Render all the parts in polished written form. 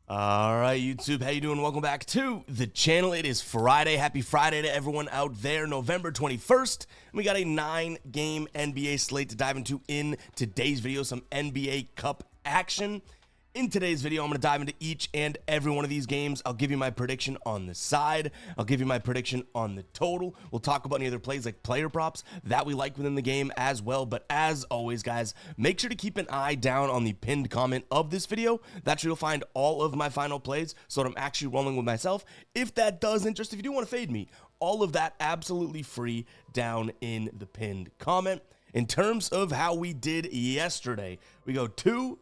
All right, YouTube, how you doing? Welcome back to the channel. It is Friday. Happy Friday to everyone out there. November 21st. We got a 9-game NBA slate to dive into in today's video. Some NBA Cup action. In today's video, I'm going to dive into each and every one of these games. I'll give you my prediction on the side. I'll give you my prediction on the total. We'll talk about any other plays like player props that we like within the game as well. But as always, guys, make sure to keep an eye down on the pinned comment of this video. That's where you'll find all of my final plays so that I'm actually rolling with myself. If that does interest, if you do want to fade me, all of that absolutely free down in the pinned comment. In terms of how we did yesterday, we go 2-2.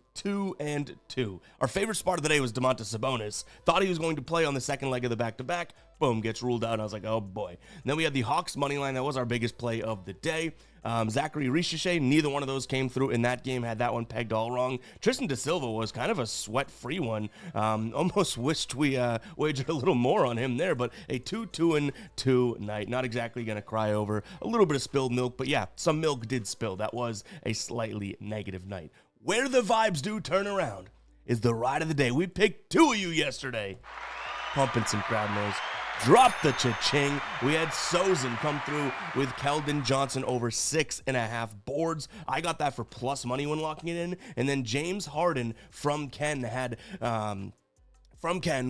Our favorite spot of the day was Domantas Sabonis. Thought he was going to play on the second leg of the back-to-back. Boom, gets ruled out. I was like, oh boy. And then we had the Hawks money line. That was our biggest play of the day. Zachary Ricochet, neither one of those came through in that game. Had that one pegged all wrong. Tristan Da Silva was kind of a sweat-free one. Almost wished we wagered a little more on him there, but a 2-2 night. Not exactly going to cry over a little bit of spilled milk, but yeah, some milk did spill. That was a slightly negative night. Where the vibes do turn around is the ride of the day. We picked two of you yesterday. Pumping some crowd noise. Drop the cha-ching. We had Sozin come through with Keldon Johnson over 6.5 boards. I got that for plus money when locking it in. And then James Harden from Ken had...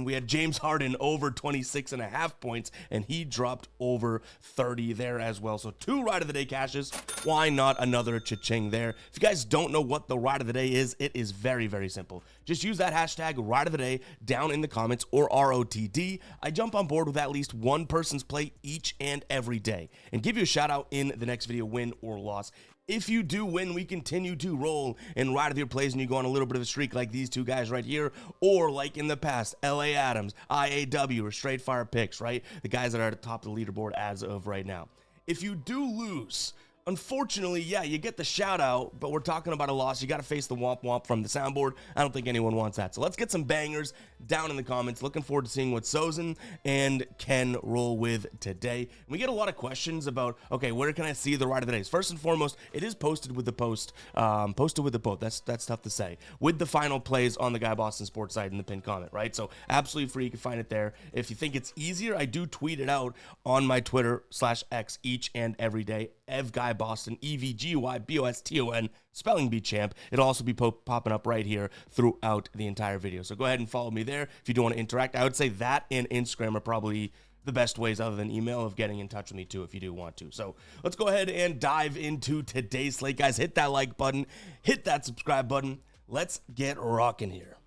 we had James Harden over 26.5 points, and he dropped over 30 there as well. So 2 ride of the day cashes. Why not another cha-ching there? If you guys don't know what the ride of the day is, it is very, very simple. Just use that hashtag ride of the day down in the comments or ROTD. I jump on board with at least one person's play each and every day and give you a shout out in the next video, win or loss. If you do win, we continue to roll and ride with your plays and you go on a little bit of a streak like these two guys right here, or like in the past, LA Adams, IAW, or Straight Fire Picks, right? The guys that are at the top of the leaderboard as of right now. If you do lose, unfortunately, yeah, you get the shout out, but we're talking about a loss. You got to face the womp womp from the soundboard. I don't think anyone wants that. So let's get some bangers down in the comments. Looking forward to seeing what Sozin and Ken roll with today. We get a lot of questions about, okay, where can I see the ride of the days? First and foremost, it is posted with the post. That's tough to say. With the final plays on the Guy Boston Sports site in the pinned comment, right? So absolutely free. You can find it there. If you think it's easier, I do tweet it out on my Twitter/X each and every day. Guy Boston, EVGYBOSTON, spelling bee champ. It'll also be popping up right here throughout the entire video. So go ahead and follow me there if you do want to interact. I would say that and Instagram are probably the best ways other than email of getting in touch with me too if you do want to. So let's go ahead and dive into today's slate, guys. Hit that like button, hit that subscribe button. Let's get rocking here.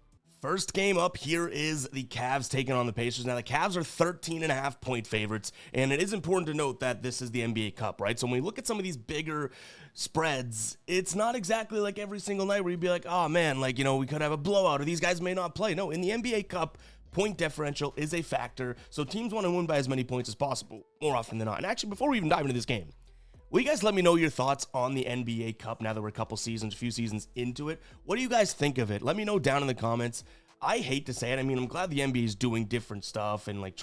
First game up here is the Cavs taking on the Pacers. Now, the Cavs are 13.5 point favorites, and it is important to note that this is the NBA Cup, right? So when we look at some of these bigger spreads, it's not exactly like every single night where you'd be like, oh man, like, you know, we could have a blowout or these guys may not play. No, in the NBA Cup, point differential is a factor, so teams want to win by as many points as possible, more often than not. And actually, before we even dive into this game, will you guys let me know your thoughts on the NBA Cup now that we're a few seasons into it? What do you guys think of it? Let me know down in the comments. I hate to say it. I mean, I'm glad the NBA is doing different stuff and like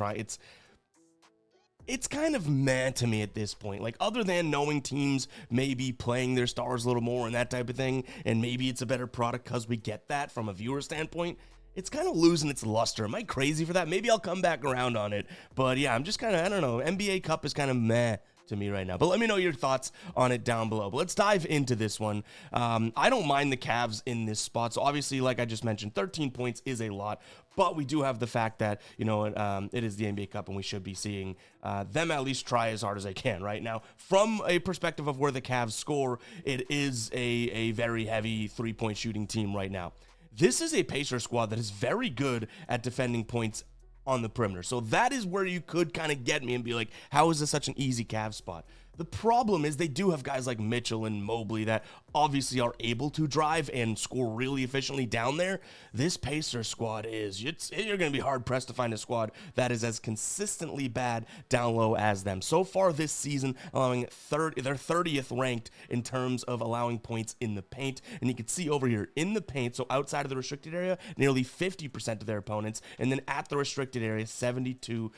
it's kind of meh to me at this point. Like, other than knowing teams may be playing their stars a little more and that type of thing, and maybe it's a better product because we get that from a viewer standpoint, it's kind of losing its luster. Am I crazy for that? Maybe I'll come back around on it. But yeah, I'm just kind of, I don't know. NBA Cup is kind of meh to me right now. But let me know your thoughts on it down below. But let's dive into this one. I don't mind the Cavs in this spot. So obviously, like I just mentioned, 13 points is a lot. But we do have the fact that, you know, it is the NBA Cup and we should be seeing them at least try as hard as they can right now. From a perspective of where the Cavs score, it is a very heavy three-point shooting team right now. This is a Pacers squad that is very good at defending points on the perimeter. So that is where you could kind of get me and be like, how is this such an easy Cavs spot? The problem is they do have guys like Mitchell and Mobley that obviously are able to drive and score really efficiently down there. This Pacers squad you're going to be hard-pressed to find a squad that is as consistently bad down low as them. So far this season, allowing they're 30th ranked in terms of allowing points in the paint. And you can see over here in the paint, so outside of the restricted area, nearly 50% of their opponents. And then at the restricted area, 72%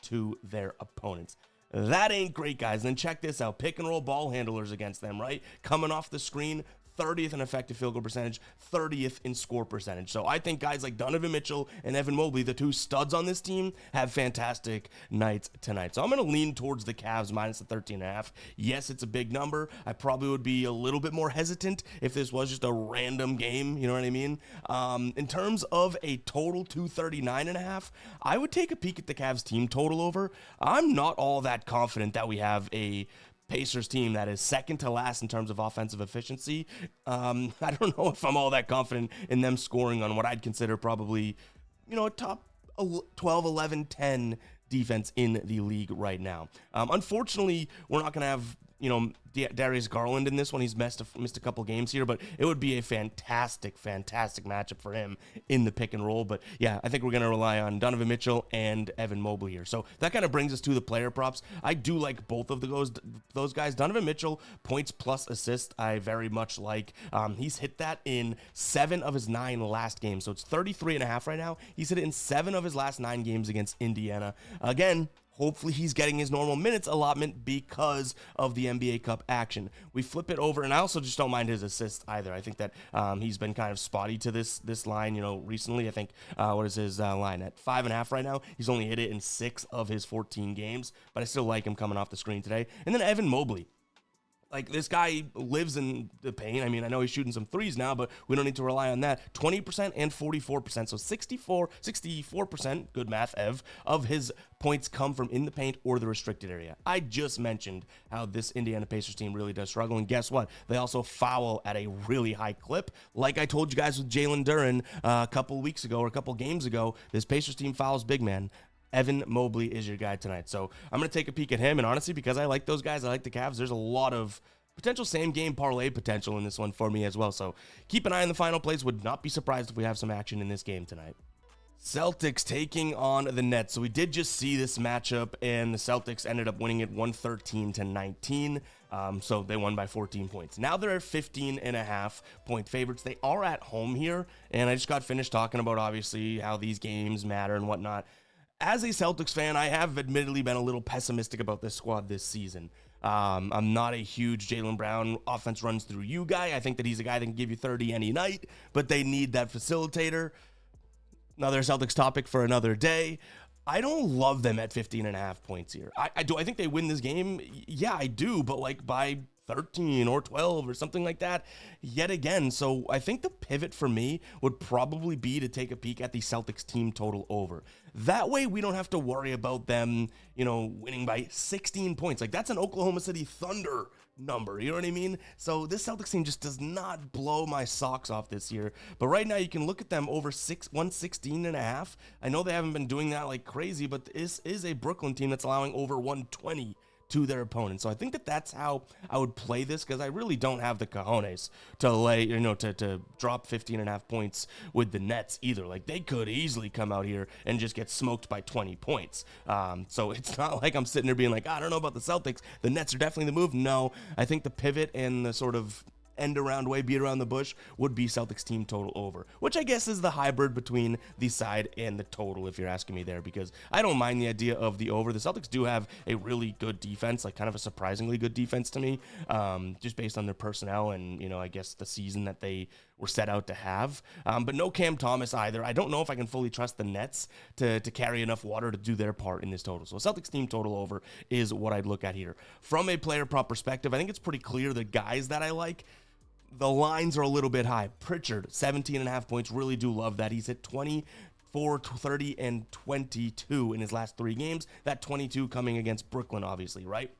to their opponents. That ain't great, guys. Then check this out. Pick and roll ball handlers against them, right? Coming off the screen, 30th in effective field goal percentage, 30th in score percentage. So I think guys like Donovan Mitchell and Evan Mobley, the two studs on this team, have fantastic nights tonight. So I'm going to lean towards the Cavs minus the 13.5. Yes, it's a big number. I probably would be a little bit more hesitant if this was just a random game, you know what I mean? In terms of a total 239.5, I would take a peek at the Cavs team total over. I'm not all that confident that we have a Pacers team that is second to last in terms of offensive efficiency. I don't know if I'm all that confident in them scoring on what I'd consider probably, a top 12, 11, 10 defense in the league right now. Unfortunately, we're not going to have, Darius Garland in this one. He's missed a couple games here, but it would be a fantastic matchup for him in the pick and roll. But yeah, I think we're going to rely on Donovan Mitchell and Evan Mobley here. So that kind of brings us to the player props. I do like both of those guys. Donovan Mitchell, points plus assist, I very much like. He's hit that in 7 of his 9 last games. So it's 33.5 right now. He's hit it in 7 of his last 9 games against Indiana. Again, hopefully he's getting his normal minutes allotment because of the NBA Cup action. We flip it over, and I also just don't mind his assists either. I think that he's been kind of spotty to this line, recently. I think, what is his line? At 5.5 right now. He's only hit it in 6 of his 14 games, but I still like him coming off the screen today. And then Evan Mobley. Like, this guy lives in the paint. I mean, I know he's shooting some threes now, but we don't need to rely on that. 20% and 44%. So 64%, good math, Ev, of his points come from in the paint or the restricted area. I just mentioned how this Indiana Pacers team really does struggle. And guess what? They also foul at a really high clip. Like I told you guys with Jalen Duren a couple weeks ago or a couple games ago, this Pacers team fouls big, man. Evan Mobley is your guy tonight. So I'm going to take a peek at him. And honestly, because I like those guys, I like the Cavs, there's a lot of potential same game parlay potential in this one for me as well. So keep an eye on the final plays. Would not be surprised if we have some action in this game tonight. Celtics taking on the Nets. So we did just see this matchup, and the Celtics ended up winning it 113-19. So they won by 14 points. Now they're 15.5 point favorites. They are at home here, and I just got finished talking about obviously how these games matter and whatnot. As a Celtics fan, I have admittedly been a little pessimistic about this squad this season. I'm not a huge Jaylen Brown offense runs through you guy. I think that he's a guy that can give you 30 any night, but they need that facilitator. Another Celtics topic for another day. I don't love them at 15.5 points here. I think they win this game? Yeah, I do, but like by 13 or 12 or something like that yet again. So I think the pivot for me would probably be to take a peek at the Celtics team total over. That way we don't have to worry about them, winning by 16 points. Like, that's an Oklahoma City Thunder number, you know what I mean? So this Celtics team just does not blow my socks off this year. But right now you can look at them over 116.5. I know they haven't been doing that like crazy, but this is a Brooklyn team that's allowing over 120 to their opponent. So I think that that's how I would play this, because I really don't have the cojones to lay, to drop 15.5 points with the Nets either. Like, they could easily come out here and just get smoked by 20 points. So it's not like I'm sitting there being like, I don't know about the Celtics. The Nets are definitely the move. No, I think the pivot and the sort of end around way, beat around the bush would be Celtics team total over, which I guess is the hybrid between the side and the total, if you're asking me there, because I don't mind the idea of the over. The Celtics do have a really good defense, like kind of a surprisingly good defense to me, just based on their personnel and, I guess the season that they were set out to have, but no Cam Thomas either. I don't know if I can fully trust the Nets to carry enough water to do their part in this total. So Celtics team total over is what I'd look at here. From a player prop perspective, I think it's pretty clear the guys that I like. The lines are a little bit high. Pritchard, 17.5 points. Really do love that. He's hit 24, 30, and 22 in his last 3 games. That 22 coming against Brooklyn, obviously, right?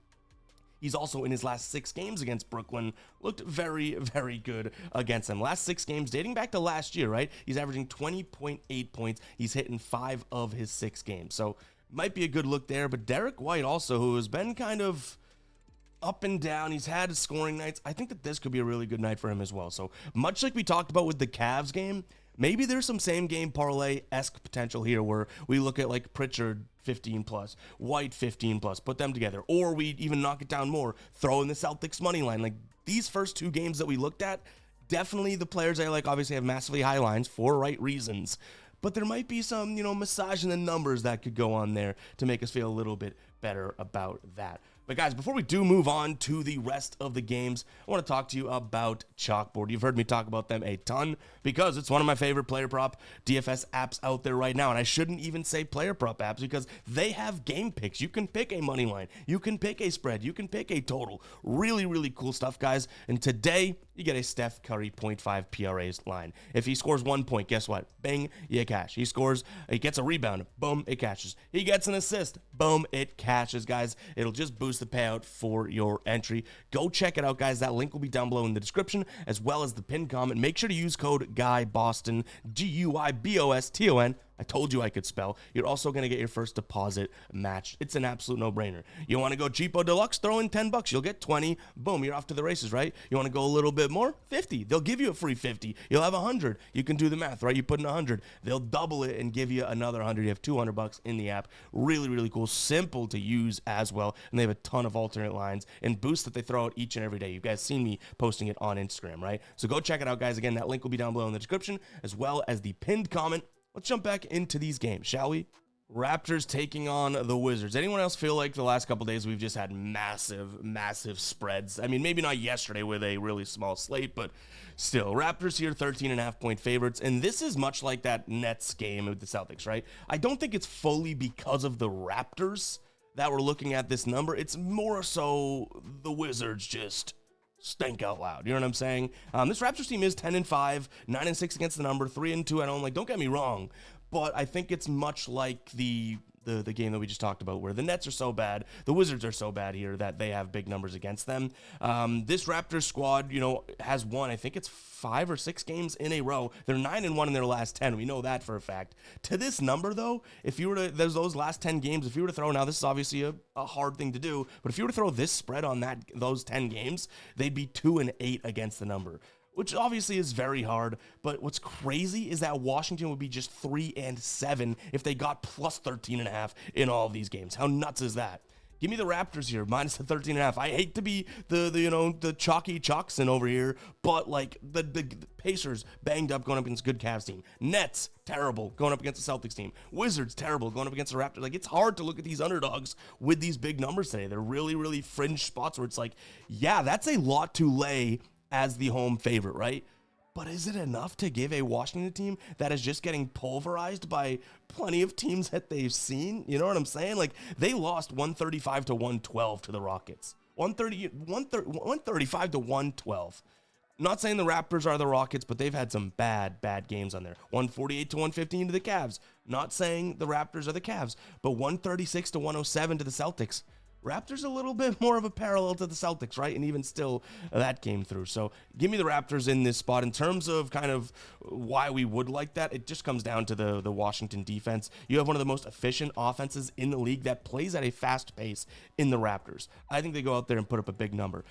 He's also in his last 6 games against Brooklyn looked very, very good against them. Last 6 games dating back to last year, right? He's averaging 20.8 points. He's hitting 5 of his 6 games. So might be a good look there. But Derek White also, who has been kind of up and down. He's had scoring nights. I think that this could be a really good night for him as well. So much like we talked about with the Cavs game, maybe there's some same game parlay-esque potential here where we look at like Pritchard 15 plus, White 15 plus, put them together, or we even knock it down more, throw in the Celtics money line. Like, these first 2 games that we looked at, definitely the players I like obviously have massively high lines for right reasons. But there might be some, massage in the numbers that could go on there to make us feel a little bit better about that. But guys, before we do move on to the rest of the games, I want to talk to you about Chalkboard. You've heard me talk about them a ton because it's one of my favorite player prop DFS apps out there right now. And I shouldn't even say player prop apps because they have game picks. You can pick a money line. You can pick a spread. You can pick a total. Really, really cool stuff, guys. And today, you get a Steph Curry 0.5 PRAs line. If he scores 1 point, guess what? Bang, you cash. He gets a rebound. Boom, it cashes. He gets an assist. Boom, it cashes, guys. It'll just boost the payout for your entry. Go check it out, guys. That link will be down below in the description as well as the pinned comment. Make sure to use code GUYBOSTON, GUYBOSTON. I told you I could spell. You're also going to get your first deposit matched. It's an absolute no-brainer. You want to go cheapo deluxe? Throw in 10 bucks. You'll get 20. Boom, you're off to the races, right? You want to go a little bit more? 50. They'll give you a free 50. You'll have 100. You can do the math, right? You put in 100. They'll double it and give you another 100. You have 200 bucks in the app. Really, really cool. Simple to use as well. And they have a ton of alternate lines and boosts that they throw out each and every day. You guys seen me posting it on Instagram, right? So go check it out, guys. Again, that link will be down below in the description as well as the pinned comment. Let's jump back into these games, shall we? Raptors taking on the Wizards. Anyone else feel like the last couple days we've just had massive spreads? I mean, maybe not yesterday with a really small slate, but still. Raptors here, 13.5-point favorites, and this is much like that Nets game with the Celtics, right? I don't think it's fully because of the Raptors that we're looking at this number. It's more so the Wizards just stink out loud. You know what I'm saying? This Raptors team is 10-5, 9-6 against the number, 3-2 at home. Like, don't get me wrong, but I think it's much like the game that we just talked about, where the Nets are so bad, the Wizards are so bad here that they have big numbers against them. This Raptors squad, you know, has won, I think it's 5 or 6 games in a row. They're 9-1 in their last 10. We know that for a fact. To this number, though, if you were to, there's those last 10 games, if you were to throw, now this is obviously a hard thing to do, but if you were to throw this spread on those 10 games, they'd be 2-8 against the number, which obviously is very hard. But what's crazy is that Washington would be just 3-7 if they got plus 13.5 in all of these games. How nuts is that? Give me the Raptors here, minus the 13.5. I hate to be the chalky Chalkson over here, but like the Pacers banged up going up against a good Cavs team. Nets, terrible, going up against the Celtics team. Wizards, terrible, going up against the Raptors. Like, it's hard to look at these underdogs with these big numbers today. They're really, really fringe spots where it's like, yeah, that's a lot to lay as the home favorite, right? But is it enough to give a Washington team that is just getting pulverized by plenty of teams that they've seen? You know what I'm saying? Like, they lost 135 to 112 to the Rockets. 135 to 112. Not saying the Raptors are the Rockets, but they've had some bad games on there. 148 to 115 to the Cavs. Not saying the Raptors are the Cavs, but 136 to 107 to the Celtics. Raptors a little bit more of a parallel to the Celtics, right? And even still, that came through. So give me the Raptors in this spot. In terms of kind of why we would like that, it just comes down to the Washington defense. You have one of the most efficient offenses in the league that plays at a fast pace in the Raptors. I think they go out there and put up a big number.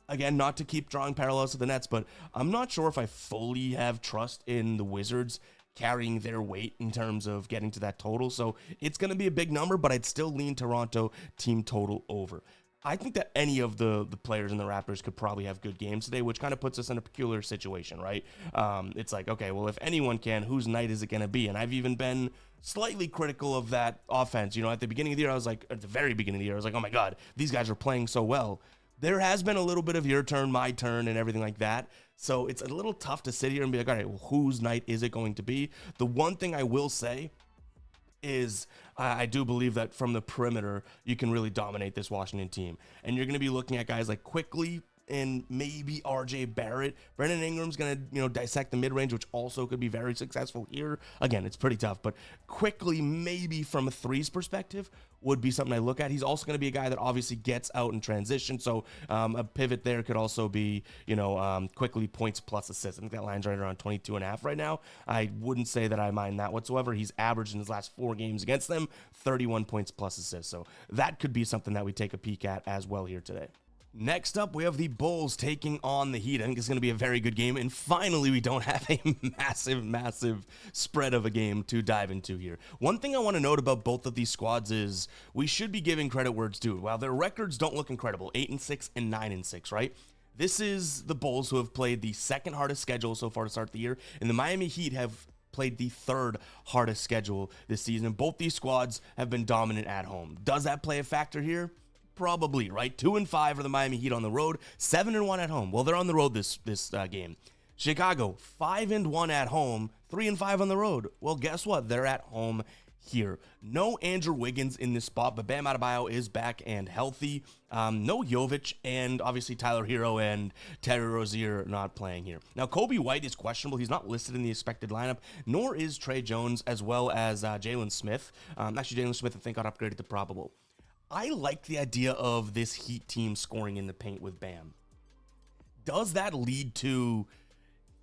Again, not to keep drawing parallels to the Nets, but I'm not sure if I fully have trust in the Wizards carrying their weight in terms of getting to that total. So it's going to be a big number, but I'd still lean Toronto team total over. I think that any of the players in the Raptors could probably have good games today, which kind of puts us in a peculiar situation, right? It's like, okay, well, if anyone can, whose night is it going to be? And I've even been slightly critical of that offense. You know, at the beginning of the year, I was like, at the very beginning of the year, I was like, oh my God, these guys are playing so well. There has been a little bit of your turn, my turn, and everything like that. So it's a little tough to sit here and be like, all right, well, whose night is it going to be? The one thing I will say is I do believe that from the perimeter, you can really dominate this Washington team. And you're going to be looking at guys like Quickly and maybe RJ Barrett. Brandon Ingram's going to, dissect the mid-range, which also could be very successful here. Again, it's pretty tough, but Quickly, maybe from a threes perspective, would be something I look at. He's also going to be a guy that obviously gets out in transition, so a pivot there could also be, Quickly points plus assists. I think that line's right around 22.5 right now. I wouldn't say that I mind that whatsoever. He's averaged in his last 4 games against them 31 points plus assists, so that could be something that we take a peek at as well here today. Next up, we have the Bulls taking on the Heat. I think it's going to be a very good game, and finally, we don't have a massive spread of a game to dive into here. One thing I want to note about both of these squads is we should be giving credit where it's due. While their records don't look incredible, 8-6 and 9-6, right? This is the Bulls who have played the second hardest schedule so far to start the year, and the Miami Heat have played the third hardest schedule this season. Both these squads have been dominant at home. Does that play a factor here? Probably, right? 2-5 for the Miami Heat on the road, 7-1 at home. Well, they're on the road this game. Chicago, 5-1 at home, 3-5 on the road. Well, guess what? They're at home here. No Andrew Wiggins in this spot, but Bam Adebayo is back and healthy. No Jovic, and obviously Tyler Hero and Terry Rozier not playing here. Now, Kobe White is questionable. He's not listed in the expected lineup, nor is Trey Jones, as well as Jalen Smith. Actually, Jalen Smith, I think, got upgraded to probable. I like the idea of this Heat team scoring in the paint with Bam. Does that lead to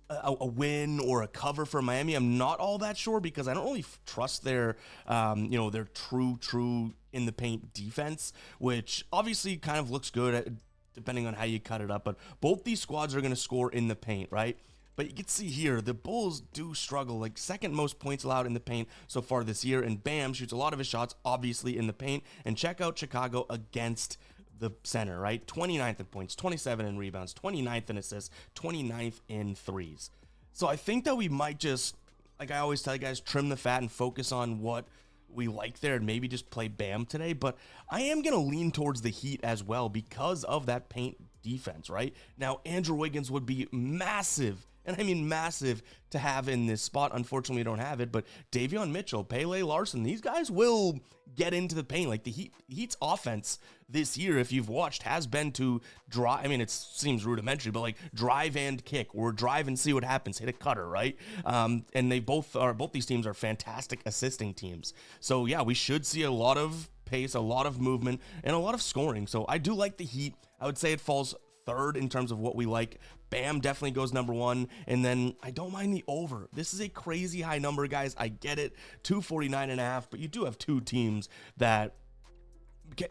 a win or a cover for Miami? I'm not all that sure because I don't really trust their, their true in the paint defense, which obviously kind of looks good depending on how you cut it up. But both these squads are going to score in the paint, right? But you can see here, the Bulls do struggle, like second most points allowed in the paint so far this year. And Bam shoots a lot of his shots, obviously, in the paint. And check out Chicago against the center, right? 29th in points, 27 in rebounds, 29th in assists, 29th in threes. So I think that we might just, like I always tell you guys, trim the fat and focus on what we like there and maybe just play Bam today. But I am going to lean towards the Heat as well because of that paint defense, right? Now, Andrew Wiggins would be massive, and I mean massive, to have in this spot. Unfortunately, we don't have it, but Davion Mitchell, Pele Larson, these guys will get into the paint. Like the Heat's offense this year, if you've watched, has been to drive. I mean, it seems rudimentary, but like drive and kick, or drive and see what happens, hit a cutter, right? And both these teams are fantastic assisting teams. So yeah, we should see a lot of pace, a lot of movement, and a lot of scoring. So I do like the Heat. I would say it falls third in terms of what we like. Bam definitely goes number one, and then I don't mind the over. This is a crazy high number, guys. I get it, 249.5, but you do have two teams that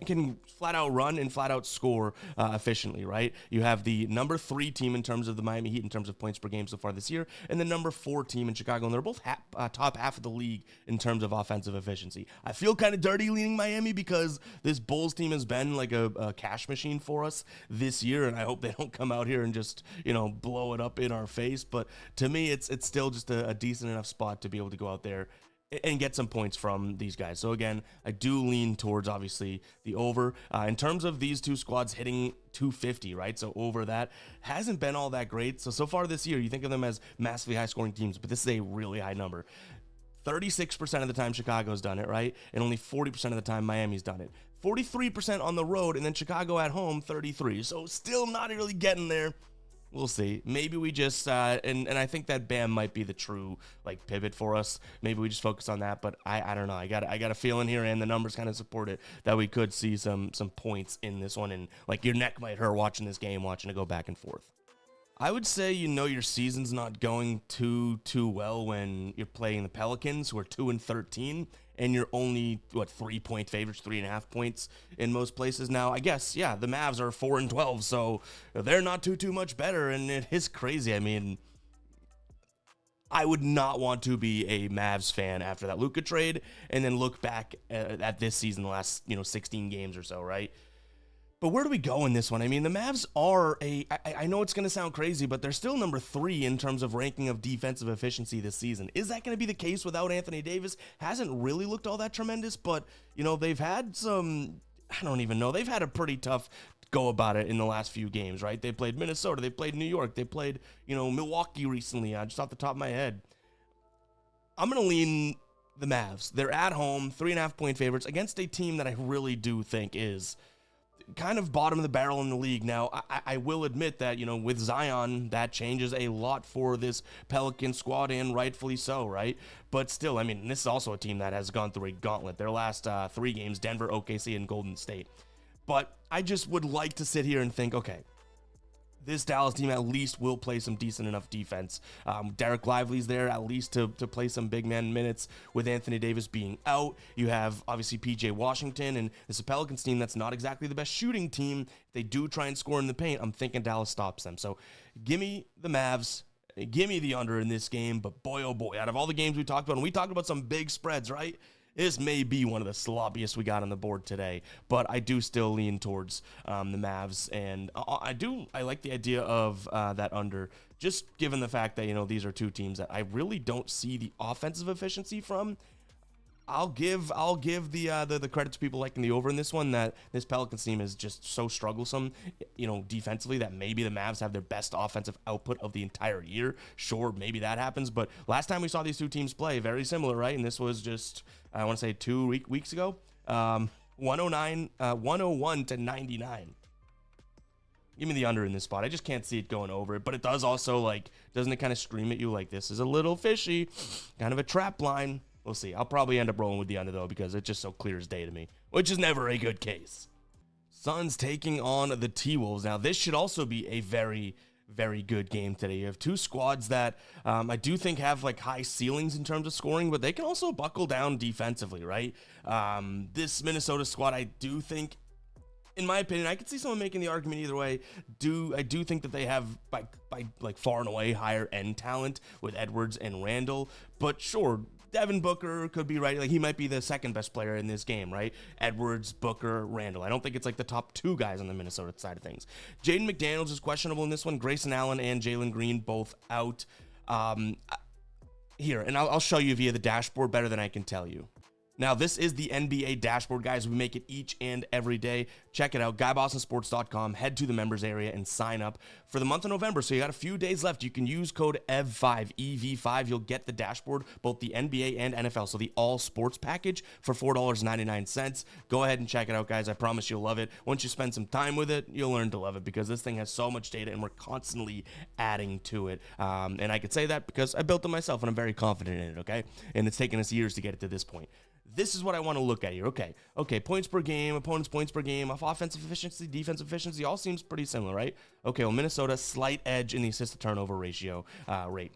can flat out run and flat out score efficiently, right? You have the number 3 team in terms of the Miami Heat in terms of points per game so far this year, and the number 4 team in Chicago, and they're both top half of the league in terms of offensive efficiency. I feel kind of dirty leaning Miami because this Bulls team has been like a cash machine for us this year, and I hope they don't come out here and just, blow it up in our face. But to me, it's still just a decent enough spot to be able to go out there and get some points from these guys. So again, I do lean towards obviously the over. In terms of these two squads hitting 250, right? So over that hasn't been all that great. So far this year, you think of them as massively high scoring teams, but this is a really high number. 36% of the time Chicago's done it, right? And only 40% of the time Miami's done it. 43% on the road, and then Chicago at home, 33. So still not really getting there. We'll see. Maybe we just, and I think that Bam might be the true pivot for us. Maybe we just focus on that, but I don't know. I got a feeling here, and the numbers kind of support it, that we could see some points in this one, and your neck might hurt watching this game, watching it go back and forth. I would say your season's not going too well when you're playing the Pelicans, who are 2-13, and you're only 3-point favorites, 3.5 points in most places. Now, I guess the Mavs are 4-12, so they're not too much better, and it is crazy. I mean, I would not want to be a Mavs fan after that Luka trade, and then look back at this season, the last 16 games or so, right? But where do we go in this one? I mean, the Mavs are I know it's going to sound crazy, but they're still number 3 in terms of ranking of defensive efficiency this season. Is that going to be the case without Anthony Davis? Hasn't really looked all that tremendous, but, they've had some, I don't even know, they've had a pretty tough go about it in the last few games, right? They played Minnesota, they played New York, they played, Milwaukee recently, just off the top of my head. I'm going to lean the Mavs. They're at home, 3.5-point favorites against a team that I really do think is kind of bottom of the barrel in the league. Now, I will admit that, with Zion, that changes a lot for this Pelican squad, and rightfully so, right? But still, I mean, this is also a team that has gone through a gauntlet. Their last 3 games, Denver, OKC, and Golden State. But I just would like to sit here and think, okay, this Dallas team at least will play some decent enough defense. Derek Lively's there at least to play some big man minutes with Anthony Davis being out. You have obviously PJ Washington, and this is a Pelicans team that's not exactly the best shooting team. If they do try and score in the paint, I'm thinking Dallas stops them. So give me the Mavs. Give me the under in this game. But boy, oh boy, out of all the games we talked about, and we talked about some big spreads, right? This may be one of the sloppiest we got on the board today, but I do still lean towards the Mavs, and I like the idea of that under, just given the fact that, these are two teams that I really don't see the offensive efficiency from. I'll give the credit to people liking the over in this one, that this Pelicans team is just so strugglesome, defensively, that maybe the Mavs have their best offensive output of the entire year. Sure, maybe that happens, but last time we saw these two teams play, very similar, right? And this was just, I want to say 2 weeks ago, 101 to 99. Give me the under in this spot. I just can't see it going over it, but it does also, like, doesn't it kind of scream at you like this is a little fishy, kind of a trap line? We'll see. I'll probably end up rolling with the under, though, because it's just so clear as day to me, which is never a good case. Suns taking on the T-Wolves. Now, this should also be a very, very good game today. You have two squads that I do think have, like, high ceilings in terms of scoring, but they can also buckle down defensively, right? This Minnesota squad, I do think, in my opinion, I could see someone making the argument either way. I do think that they have, by like far and away, higher end talent with Edwards and Randall. But sure, Devin Booker could be right. Like, he might be the second best player in this game, right? Edwards, Booker, Randall. I don't think it's like the top two guys on the Minnesota side of things. Jaden McDaniels is questionable in this one. Grayson Allen and Jalen Green both out. Here, and I'll show you via the dashboard better than I can tell you. Now, this is the NBA dashboard, guys. We make it each and every day. Check it out, GuyBostonSports.com. Head to the members area and sign up for the month of November. So you got a few days left. You can use code EV5, EV5. You'll get the dashboard, both the NBA and NFL, so the all sports package for $4.99. Go ahead and check it out, guys. I promise you'll love it. Once you spend some time with it, you'll learn to love it, because this thing has so much data and we're constantly adding to it. And I could say that because I built it myself and I'm very confident in it, okay? And it's taken us years to get it to this point. This is what I want to look at here. Okay, points per game, opponents' points per game, off offensive efficiency, defensive efficiency, all seems pretty similar, right? Okay, well, Minnesota, slight edge in the assist-to-turnover ratio rate.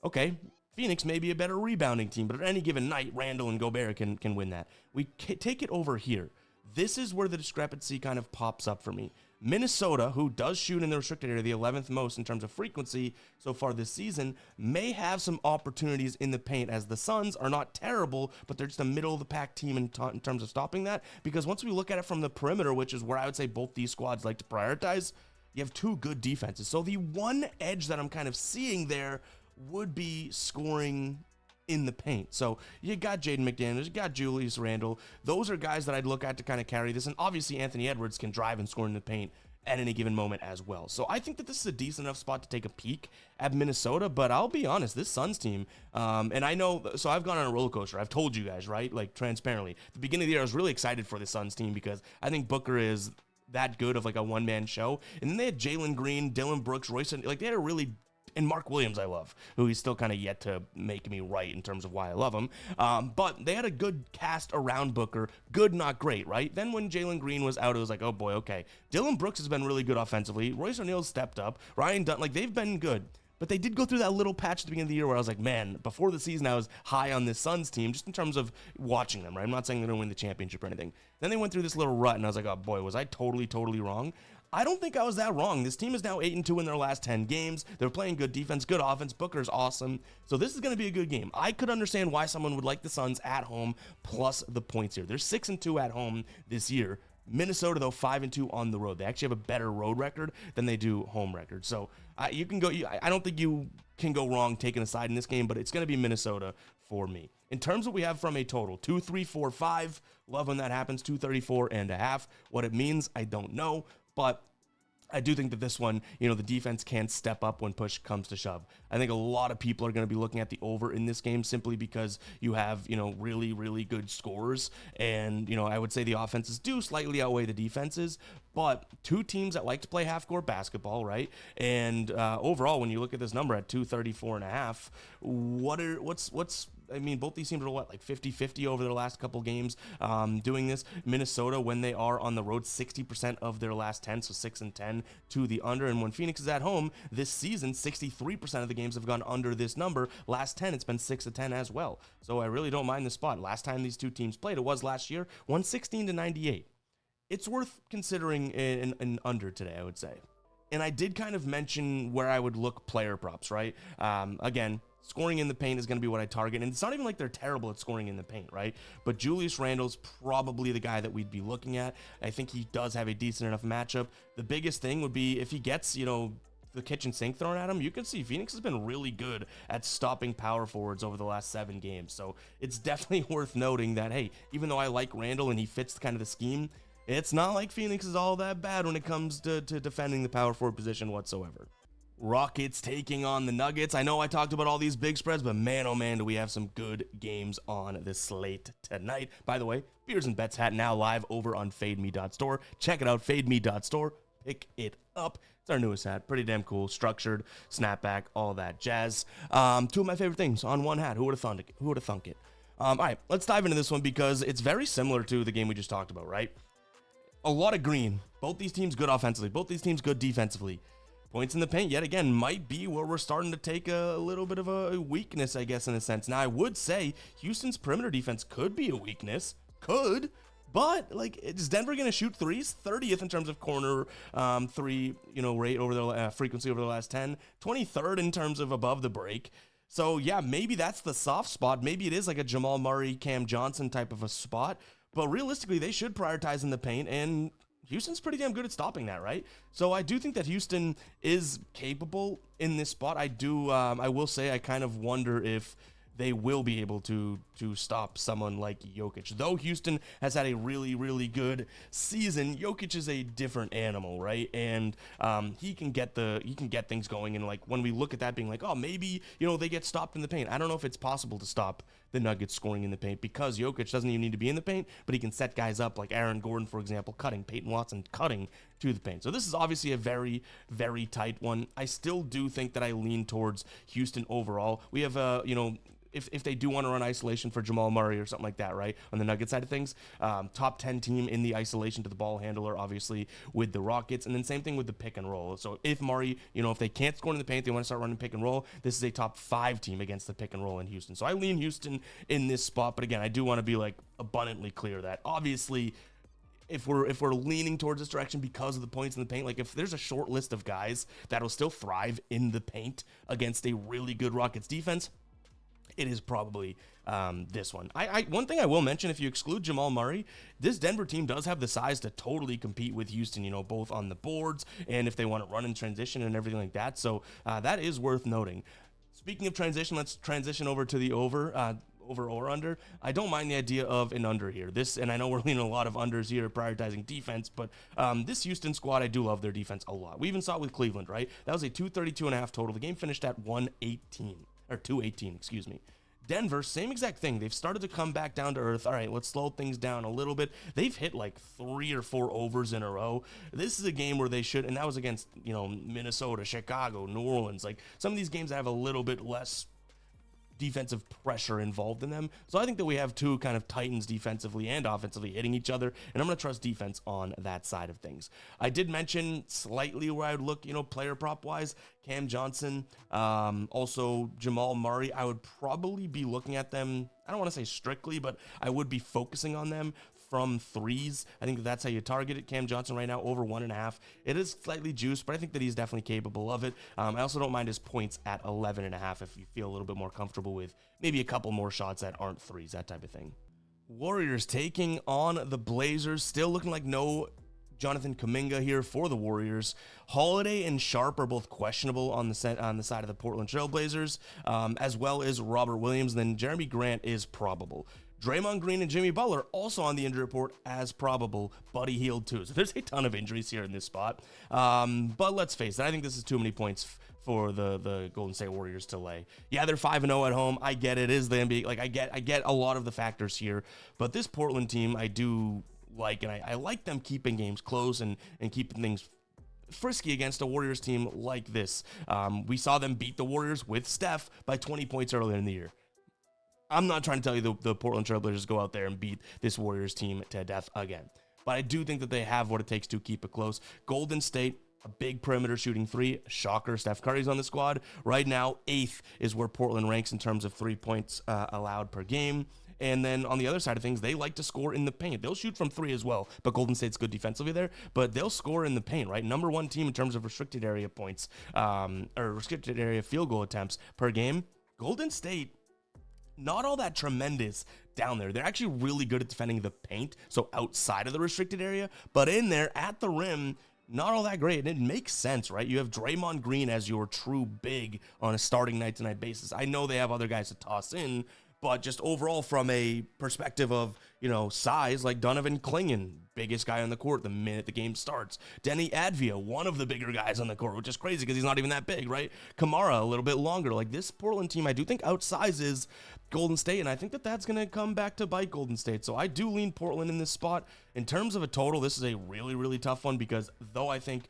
Okay, Phoenix may be a better rebounding team, but at any given night, Randall and Gobert can win that. We take it over here. This is where the discrepancy kind of pops up for me. Minnesota, who does shoot in the restricted area the 11th most in terms of frequency so far this season, may have some opportunities in the paint, as the Suns are not terrible, but they're just a middle-of-the-pack team in terms of stopping that. Because once we look at it from the perimeter, which is where I would say both these squads like to prioritize, you have two good defenses. So the one edge that I'm kind of seeing there would be scoring in the paint. So you got Jaden McDaniels, you got Julius Randle. Those are guys that I'd look at to kind of carry this. And obviously Anthony Edwards can drive and score in the paint at any given moment as well. So I think that this is a decent enough spot to take a peek at Minnesota, but I'll be honest, this Suns team, and I know, so I've gone on a roller coaster. I've told you guys, right? Like, transparently. At the beginning of the year, I was really excited for the Suns team because I think Booker is that good of like a one-man show. And then they had Jalen Green, Dylan Brooks, Royce, like they had a really, and Mark Williams, I love, who he's still kind of yet to make me right in terms of why I love him. But they had a good cast around Booker. Good, not great, right? Then when Jalen Green was out, it was like, oh boy, okay. Dylan Brooks has been really good offensively. Royce O'Neal's stepped up. Ryan Dunn, like they've been good. But they did go through that little patch at the beginning of the year where I was like, man, before the season, I was high on this Suns team, just in terms of watching them, right? I'm not saying they're going to win the championship or anything. Then they went through this little rut, and I was like, oh boy, was I totally wrong? I don't think I was that wrong. This team is now 8-2 in their last 10 games. They're playing good defense, good offense. Booker's awesome. So this is going to be a good game. I could understand why someone would like the Suns at home plus the points here. They're 6-2 at home this year. Minnesota, though, 5-2 on the road. They actually have a better road record than they do home record. So you can go. I don't think you can go wrong taking a side in this game, but it's going to be Minnesota for me. In terms of what we have from a total, 2, 3, 4, 5. Love when that happens. 234.5. What it means, I don't know, but I do think that this one, the defense can step up when push comes to shove. I think a lot of people are going to be looking at the over in this game simply because you have, really good scorers. And, I would say the offenses do slightly outweigh the defenses, but two teams that like to play half-court basketball, right? And overall, when you look at this number at 234.5, both these teams are like 50-50 over their last couple games doing this. Minnesota, when they are on the road, 60% of their last 10, so 6-10 to the under. And when Phoenix is at home this season, 63% of the games have gone under this number. Last 10, it's been 6-10 as well. So I really don't mind the spot. Last time these two teams played, it was last year, 116-98. It's worth considering an under today, I would say. And I did kind of mention where I would look player props, right? Again, scoring in the paint is going to be what I target. And it's not even like they're terrible at scoring in the paint, right? But Julius Randle's probably the guy that we'd be looking at. I think he does have a decent enough matchup. The biggest thing would be if he gets, the kitchen sink thrown at him, you can see Phoenix has been really good at stopping power forwards over the last 7 games. So it's definitely worth noting that, hey, even though I like Randall and he fits kind of the scheme, it's not like Phoenix is all that bad when it comes to defending the power forward position whatsoever. Rockets taking on the Nuggets. I know I talked about all these big spreads, but man, oh man, do we have some good games on this slate tonight. By the way, Beers and Bets hat now live over on fademe.store. Check it out, fademe.store. Pick it up. It's our newest hat. Pretty damn cool. Structured, snapback, all that jazz. 2 of my favorite things on one hat. Who would have thunk it? Who would have thunk it? All right, let's dive into this one because it's very similar to the game we just talked about, right? A lot of green. Both these teams good offensively. Both these teams good defensively. Points in the paint, yet again, might be where we're starting to take a little bit of a weakness, I guess, in a sense. Now, I would say Houston's perimeter defense could be a weakness. Could. But, like, is Denver going to shoot threes? 30th in terms of corner three, rate over the frequency over the last 10. 23rd in terms of above the break. So, yeah, maybe that's the soft spot. Maybe it is like a Jamal Murray, Cam Johnson type of a spot. But realistically, they should prioritize in the paint, and Houston's pretty damn good at stopping that, right? So I do think that Houston is capable in this spot. I will say I kind of wonder if they will be able to stop someone like Jokic. Though Houston has had a really, really good season, Jokic is a different animal, right? And he can get things going. And like when we look at that being like, oh, maybe, they get stopped in the paint. I don't know if it's possible to stop the Nuggets scoring in the paint because Jokic doesn't even need to be in the paint, but he can set guys up like Aaron Gordon, for example, cutting, Peyton Watson cutting to the paint. So this is obviously a very, very tight one. I still do think that I lean towards Houston overall. We have, if they do want to run isolation for Jamal Murray or something like that, right, on the Nuggets side of things, top 10 team in the isolation to the ball handler, obviously, with the Rockets, and then same thing with the pick and roll. So if Murray, if they can't score in the paint, they want to start running pick and roll, this is a top 5 team against the pick and roll in Houston. So I lean Houston in this spot, but again, I do want to be, like, abundantly clear that, obviously, if we're leaning towards this direction because of the points in the paint, like if there's a short list of guys that'll still thrive in the paint against a really good Rockets defense, it is probably this one. One thing I will mention, if you exclude Jamal Murray, this Denver team does have the size to totally compete with Houston, both on the boards and if they want to run in transition and everything like that. So that is worth noting. Speaking of transition, let's transition over to the over or under. I don't mind the idea of an under here. And I know we're leaning a lot of unders here, prioritizing defense, but this Houston squad, I do love their defense a lot. We even saw it with Cleveland, right? That was a 232.5 total. The game finished at 218, excuse me. Denver, same exact thing. They've started to come back down to earth. All right, let's slow things down a little bit. They've hit like 3 or 4 overs in a row. This is a game where they should, and that was against, Minnesota, Chicago, New Orleans. Like some of these games have a little bit less defensive pressure involved in them. So I think that we have 2 kind of titans defensively and offensively hitting each other, and I'm going to trust defense on that side of things. I did mention slightly where I would look, player prop wise, Cam Johnson, also Jamal Murray. I would probably be looking at them, I don't want to say strictly, but I would be focusing on them from threes. I think that's how you target it. Cam Johnson right now over 1.5. It is slightly juiced, but I think that he's definitely capable of it. I also don't mind his points at 11.5 if you feel a little bit more comfortable with maybe a couple more shots that aren't threes, that type of thing. Warriors taking on the Blazers. Still looking like no Jonathan Kuminga here for the Warriors. Holiday and Sharp are both questionable on the side of the Portland Trail Blazers, as well as Robert Williams. Then Jeremy Grant is probable. Draymond Green and Jimmy Butler also on the injury report as probable. Buddy Hield too. So there's a ton of injuries here in this spot. But let's face it, I think this is too many points for the Golden State Warriors to lay. Yeah, they're 5-0 at home. I get it. It is the NBA. Like I get a lot of the factors here. But this Portland team, I do like, and I like them keeping games close and keeping things frisky against a Warriors team like this. We saw them beat the Warriors with Steph by 20 points earlier in the year. I'm not trying to tell you the Portland Trailblazers go out there and beat this Warriors team to death again. But I do think that they have what it takes to keep it close. Golden State, a big perimeter shooting 3. Shocker, Steph Curry's on the squad. Right now, 8th is where Portland ranks in terms of 3 points allowed per game. And then on the other side of things, they like to score in the paint. They'll shoot from 3 as well, but Golden State's good defensively there. But they'll score in the paint, right? Number 1 team in terms of restricted area points, or restricted area field goal attempts per game. Golden State, not all that tremendous down there. They're actually really good at defending the paint, so outside of the restricted area. But in there, at the rim, not all that great. And it makes sense, right? You have Draymond Green as your true big on a starting night-to-night basis. I know they have other guys to toss in, but just overall from a perspective of, size, like Donovan Clingan, biggest guy on the court the minute the game starts. Denny Advia, one of the bigger guys on the court, which is crazy because he's not even that big, right? Kamara, a little bit longer. Like, this Portland team, I do think outsizes Golden State, and I think that that's going to come back to bite Golden State. So I do lean Portland in this spot. In terms of a total, this is a really, really tough one because though I think,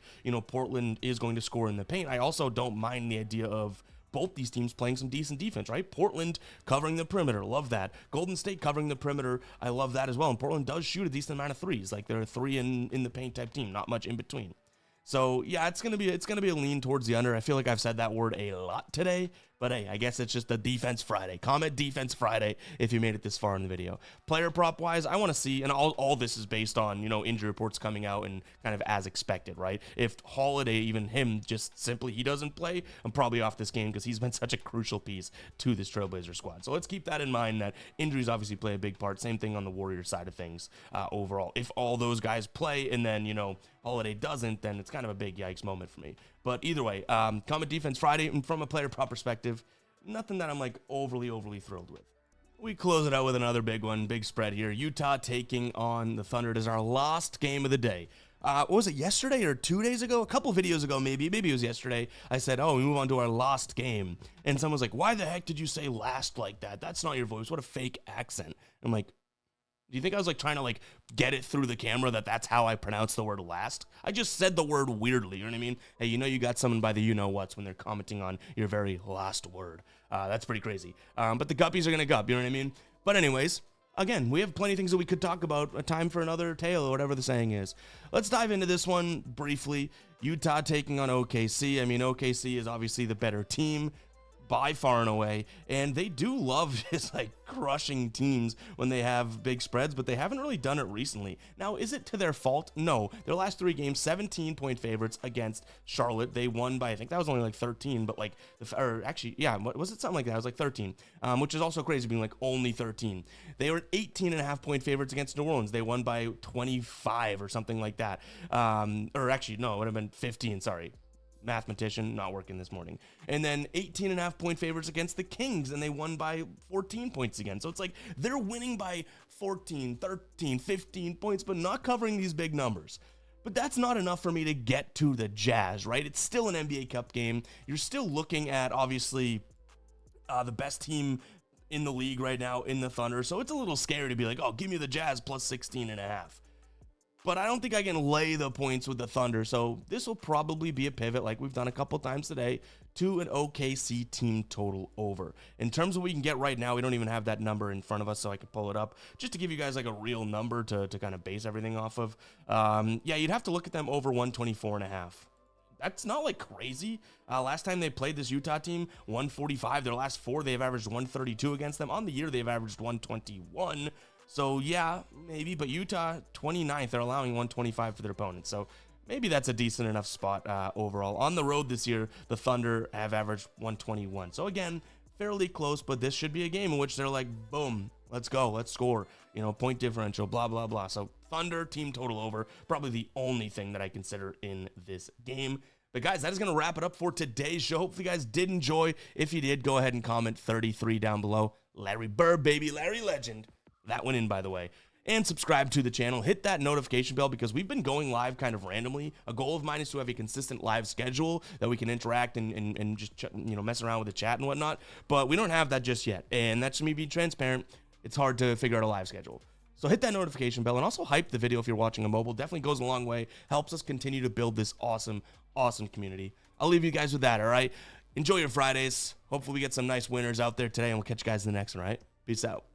Portland is going to score in the paint, I also don't mind the idea of both these teams playing some decent defense, right? Portland covering the perimeter, love that. Golden State covering the perimeter, I love that as well. And Portland does shoot a decent amount of threes. Like, they're a three in the paint type team, not much in between. So yeah, it's gonna be a lean towards the under. I feel like I've said that word a lot today, but hey, I guess it's just the Defense Friday. Comment Defense Friday if you made it this far in the video. Player prop wise, I want to see, and all this is based on injury reports coming out and kind of as expected, right? If Holiday, even him, just simply he doesn't play, I'm probably off this game because he's been such a crucial piece to this Trailblazer squad. So let's keep that in mind that injuries obviously play a big part. Same thing on the Warriors side of things overall. If all those guys play and then Holiday doesn't, then it's kind of a big yikes moment for me. But either way, comment Defense Friday, and from a player prop perspective, nothing that I'm like overly thrilled with. We close it out with another big one, big spread here. Utah taking on the Thunder. It is our last game of the day. What was it, yesterday or 2 days ago? A couple videos ago, maybe it was yesterday. I said, we move on to our last game. And someone's like, why the heck did you say last like that? That's not your voice. What a fake accent. I'm like, do you think I was like trying to like get it through the camera that that's how I pronounce the word last? I just said the word weirdly, you know what I mean? Hey, you got someone by the you-know-whats when they're commenting on your very last word. That's pretty crazy. But the guppies are going to gup, you know what I mean? But anyways, again, we have plenty of things that we could talk about. A time for another tale or whatever the saying is. Let's dive into this one briefly. Utah taking on OKC. I mean, OKC is obviously the better team by far and away, and they do love just like crushing teams when they have big spreads, but they haven't really done it recently. Now, is it to their fault? No. Their last 3 games, 17-point favorites against Charlotte. They won by, I think that was only like 13, but like, or actually, yeah, was it something like that? It was like 13, which is also crazy being like only 13. They were 18.5-point favorites against New Orleans. They won by 25 or something like that. Or actually, no, it would have been 15, sorry. Mathematician, not working this morning. And then 18.5-point favorites against the Kings, and they won by 14 points again. So it's like they're winning by 14, 13, 15 points, but not covering these big numbers. But that's not enough for me to get to the Jazz, right? It's still an NBA Cup game. You're still looking at, obviously, the best team in the league right now in the Thunder. So it's a little scary to be like, give me the Jazz plus 16.5. But I don't think I can lay the points with the Thunder, so this will probably be a pivot like we've done a couple times today to an OKC team total over. In terms of what we can get right now, we don't even have that number in front of us, so I can pull it up just to give you guys like a real number to kind of base everything off of. Yeah, you'd have to look at them over 124.5. That's not like crazy. Last time they played this Utah team, 145. Their last 4, they've averaged 132 against them. On the year, they've averaged 121. So yeah, maybe, but Utah 29th, they're allowing 125 for their opponents. So maybe that's a decent enough spot overall. On the road this year, the Thunder have averaged 121. So again, fairly close, but this should be a game in which they're like, boom, let's go, let's score, point differential, blah, blah, blah. So Thunder team total over, probably the only thing that I consider in this game. But guys, that is going to wrap it up for today's show. Hopefully you guys did enjoy. If you did, go ahead and comment 33 down below. Larry Bird, baby, Larry Legend. That went in, by the way. And subscribe to the channel. Hit that notification bell because we've been going live kind of randomly. A goal of mine is to have a consistent live schedule that we can interact and just mess around with the chat and whatnot. But we don't have that just yet. And that's me being transparent. It's hard to figure out a live schedule. So hit that notification bell and also hype the video if you're watching a mobile. Definitely goes a long way. Helps us continue to build this awesome, awesome community. I'll leave you guys with that, all right? Enjoy your Fridays. Hopefully we get some nice winners out there today, and we'll catch you guys in the next one, all right? Peace out.